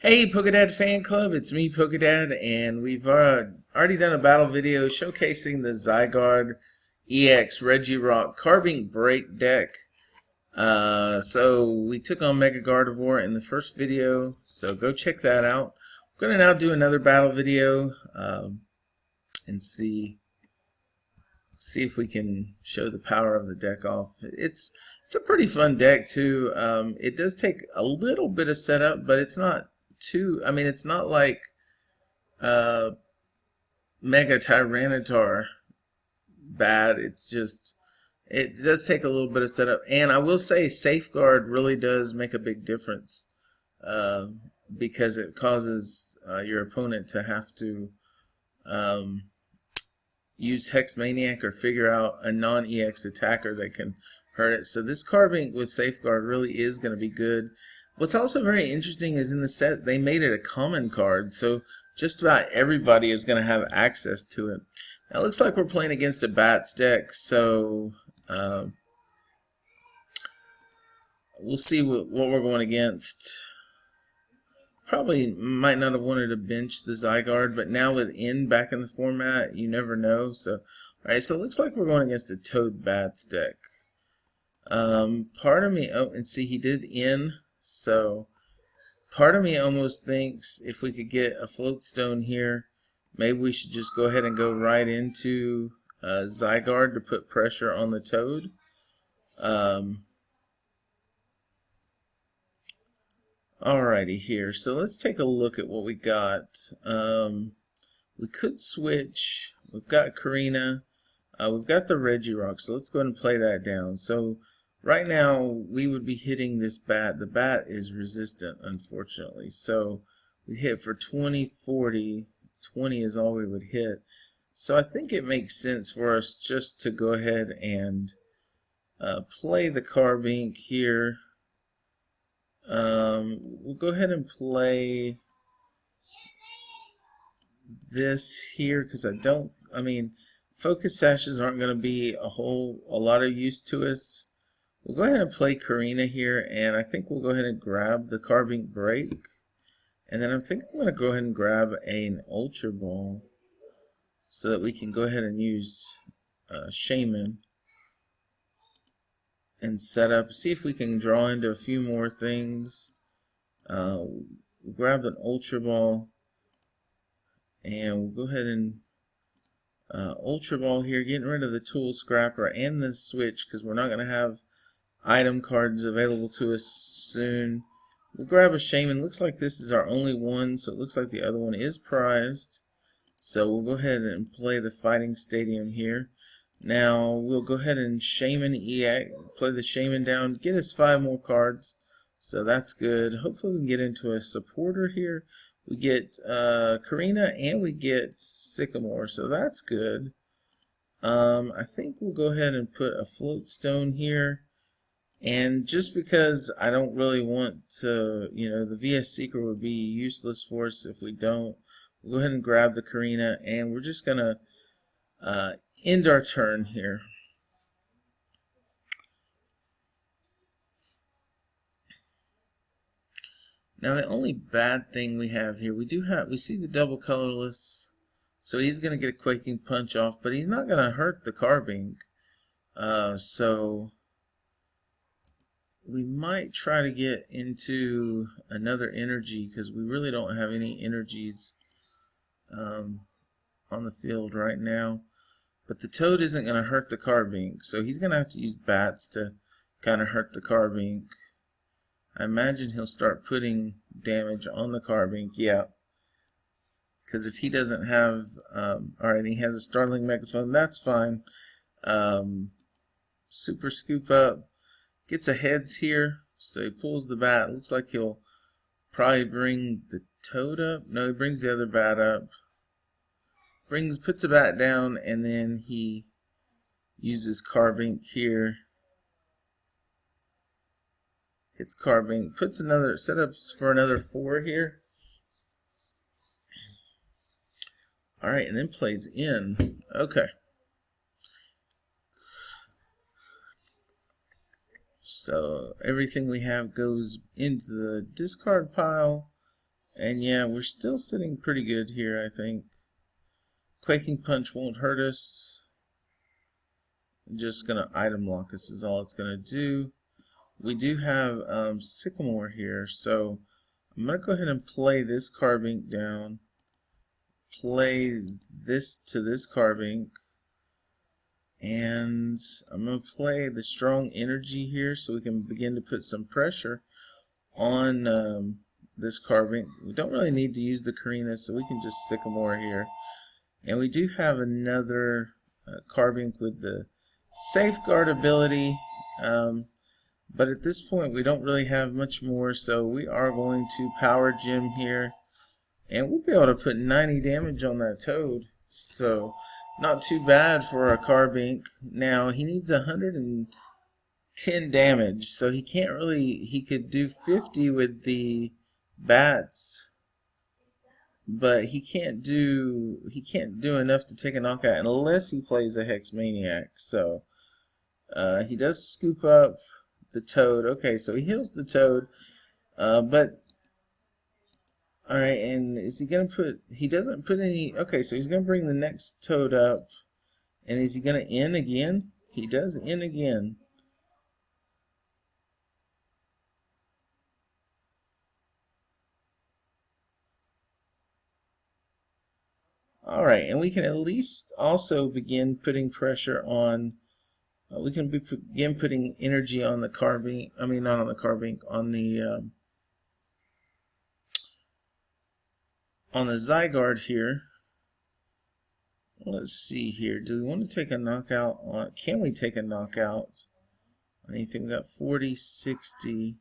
Hey Pokedad fan club, it's me Pokedad, and we've already done a battle video showcasing the Zygarde EX Carbink Break deck. So we took on Mega Gardevoir in the first video, so go check that out. I'm going to now do another battle video and see if we can show the power of the deck off. It's a pretty fun deck too. It does take a little bit of setup, but it's not too. I mean, it's not like Mega Tyranitar bad. It's just it does take a little bit of setup, and I will say Safeguard really does make a big difference because it causes your opponent to have to use Hex Maniac or figure out a non-EX attacker that can hurt it. So this Carbink with Safeguard really is going to be good. What's also very interesting is in the set they made it a common card, so just about everybody is going to have access to it. Now it looks like we're playing against a Bats deck, so we'll see what we're going against. Probably might not have wanted to bench the Zygarde, but now with N back in the format, you never know. So, alright, so it looks like we're going against a Toad Bats deck. Part of me, oh, and see, he did N, so part of me almost thinks if we could get a Float Stone here, maybe we should just go ahead and go right into Zygarde to put pressure on the Toad. Alrighty here, so let's take a look at what we got. We could switch. We've got Karina. We've got the Regirock, so let's go ahead and play that down. So right now we would be hitting this bat. The bat is resistant, unfortunately. So we hit for 20, 40. 20 is all we would hit. So I think it makes sense for us just to go ahead and play the Carbink here. We'll go ahead and play this here because I mean, focus sashes aren't going to be a lot of use to us. We'll go ahead and play Karina here, and I think we'll go ahead and grab the Carbink Break, and then I think I'm going to go ahead and grab an Ultra Ball so that we can go ahead and use Shaman and set up, see if we can draw into a few more things. We'll grab an Ultra Ball, and we'll go ahead and Ultra Ball here, getting rid of the Tool Scrapper and the Switch because we're not going to have item cards available to us soon. We'll grab a Shaman. Looks like this is our only one, so it looks like the other one is prized. So we'll go ahead and play the Fighting Stadium here. Now we'll go ahead and Shaman EX, play the Shaman down, get us 5 more cards, so that's good. Hopefully we can get into a supporter here. We get Karina and we get Sycamore, so that's good. I think we'll go ahead and put a Float Stone here, and just because I don't really want to, the VS Seeker would be useless for us if we don't, we'll go ahead and grab the Karina, and we're just going to end our turn here. Now the only bad thing we have here, we see the double colorless, so he's going to get a Quaking Punch off, but he's not going to hurt the Carbink. So we might try to get into another energy because we really don't have any energies on the field right now. But the Toad isn't going to hurt the Carbink, so he's going to have to use Bats to kind of hurt the Carbink. I imagine he'll start putting damage on the Carbink, yeah. Because if he doesn't have, alright, he has a Starling Megaphone, that's fine. Super Scoop Up, gets a Heads here, so he pulls the Bat. Looks like he'll probably bring the Toad up. No, he brings the other Bat up. Puts a Bat down, and then he uses Carbink here. Hits Carbink, puts another setups for another 4 here. Alright, and then plays in. Okay. So everything we have goes into the discard pile, And yeah, we're still sitting pretty good here, I think. Quaking Punch won't hurt us. I'm just going to item lock us is all it's going to do. We do have Sycamore here, so I'm going to go ahead and play this Carbink down. Play this to this Carbink. And I'm going to play the Strong Energy here so we can begin to put some pressure on this Carbink. We don't really need to use the Karina, so we can just Sycamore here. And we do have another Carbink with the Safeguard ability, but at this point we don't really have much more, so we are going to Power Gem here, and we'll be able to put 90 damage on that Toad, so not too bad for a Carbink. Now he needs 110 damage, so he can't really, he could do 50 with the bats, but he can't do enough to take a knockout unless he plays a Hex Maniac. So he does scoop up the Toad. Okay, so he heals the Toad, but alright, and is he gonna put, he doesn't put any, okay, so he's gonna bring the next Toad up, and is he gonna end again? He does end again. Alright, and we can at least also begin putting pressure on, we can begin putting energy on the Carbink, I mean not on the Carbink, on the Zygarde here. Let's see here, do we want to take a knockout on, can we take a knockout on anything? We got 40, 60,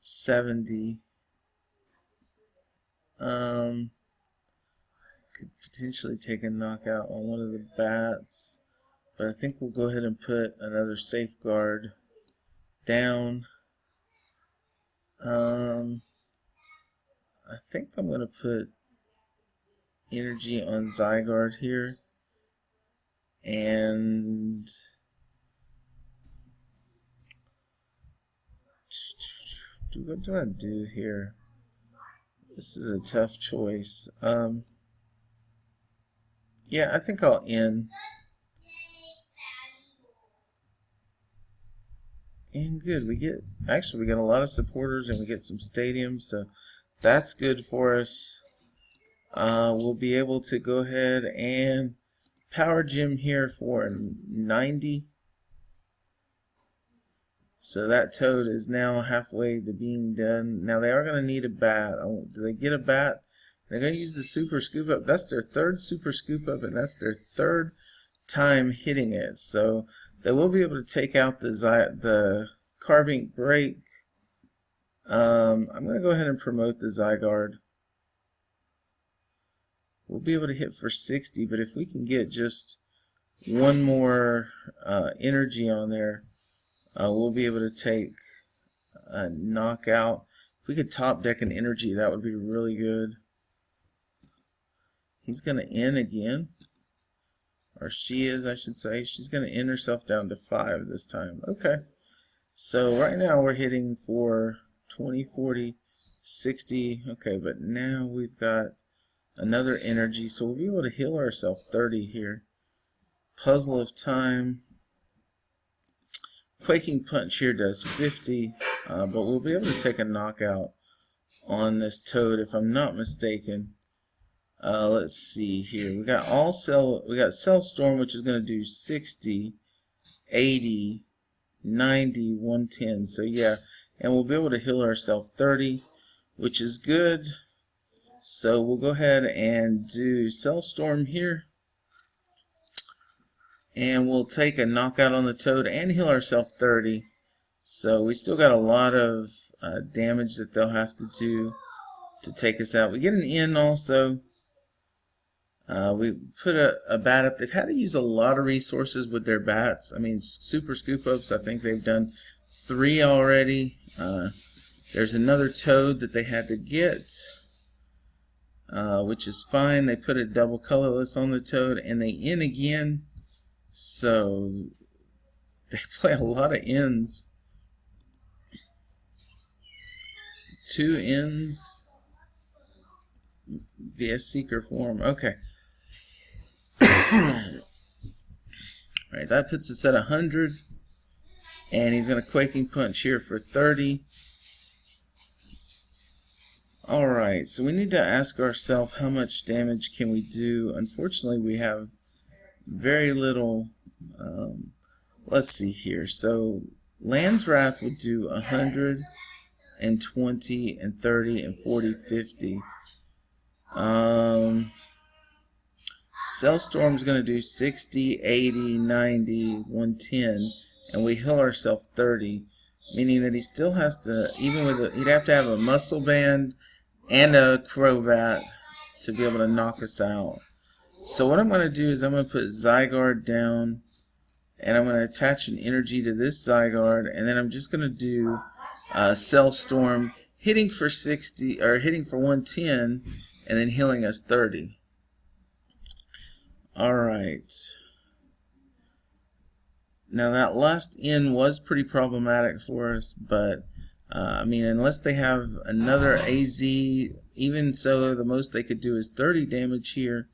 70, could potentially take a knockout on one of the bats, but I think we'll go ahead and put another Safeguard down. I think I'm going to put energy on Zygarde here, and what do I do here? This is a tough choice. Yeah, I think I'll end. And good, we get, actually we got a lot of supporters and we get some stadiums, so that's good for us. We'll be able to go ahead and Power Gem here for 90. So that Toad is now halfway to being done. Now they are going to need a bat. Do they get a bat? They're going to use the Super Scoop Up. That's their third Super Scoop Up, and that's their third time hitting it. So they will be able to take out the Carbink Break. I'm going to go ahead and promote the Zygarde. We'll be able to hit for 60, but if we can get just one more energy on there, we'll be able to take a knockout. If we could top deck an energy, that would be really good. He's going to end again. Or she is, I should say. She's going to end herself down to 5 this time. Okay. So right now we're hitting for 20, 40, 60. Okay, but now we've got another energy. So we'll be able to heal ourselves 30 here. Puzzle of Time. Quaking Punch here does 50. But we'll be able to take a knockout on this Toad if I'm not mistaken. Let's see here. We got Cell Storm, which is going to do 60, 80, 90, 110. So yeah, and we'll be able to heal ourselves 30, which is good. So we'll go ahead and do Cell Storm here, and we'll take a knockout on the Toad and heal ourselves 30. So we still got a lot of damage that they'll have to do to take us out. We get an in also. We put a bat up. They've had to use a lot of resources with their bats. I mean, Super Scoop Ups, I think they've done 3 already. There's another Toad that they had to get, which is fine. They put a double colorless on the Toad, and they in again. So they play a lot of ends. 2 ends. via Seeker form. Okay. Alright, that puts us at 100. And he's going to Quaking Punch here for 30. Alright, so we need to ask ourselves how much damage can we do. Unfortunately, we have very little. Let's see here. So Land's Wrath would do 100 and 20 and 30 and 40, 50. Cellstorm's going to do 60, 80, 90, 110, and we heal ourselves 30, meaning that he still has to, even with he'd have to have a Muscle Band and a Crobat to be able to knock us out. So what I'm going to do is I'm going to put Zygarde down, and I'm going to attach an energy to this Zygarde, and then I'm just going to do Cellstorm, hitting for 60 or hitting for 110, and then healing us 30. Alright. Now that last in was pretty problematic for us, but I mean, unless they have another AZ, even so, the most they could do is 30 damage here.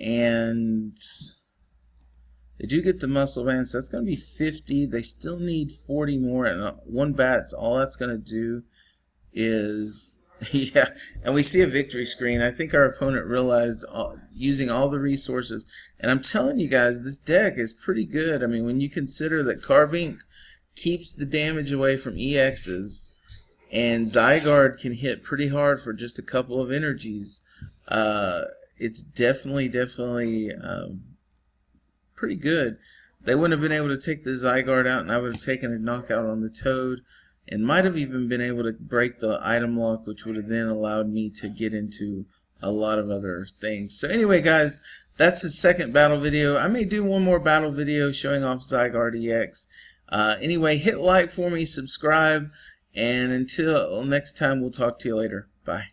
And they do get the Muscle Band, so that's going to be 50. They still need 40 more, and one bat's all that's going to do is, yeah, and we see a victory screen. I think our opponent realized using all the resources, and I'm telling you guys, this deck is pretty good. I mean, when you consider that Carbink keeps the damage away from EXs, and Zygarde can hit pretty hard for just a couple of energies, it's definitely pretty good. They wouldn't have been able to take the Zygarde out, and I would have taken a knockout on the Toad, and might have even been able to break the item lock, which would have then allowed me to get into a lot of other things. So anyway, guys, that's the second battle video. I may do one more battle video showing off Zygarde EX. Anyway, hit like for me, subscribe, and until next time, we'll talk to you later. Bye.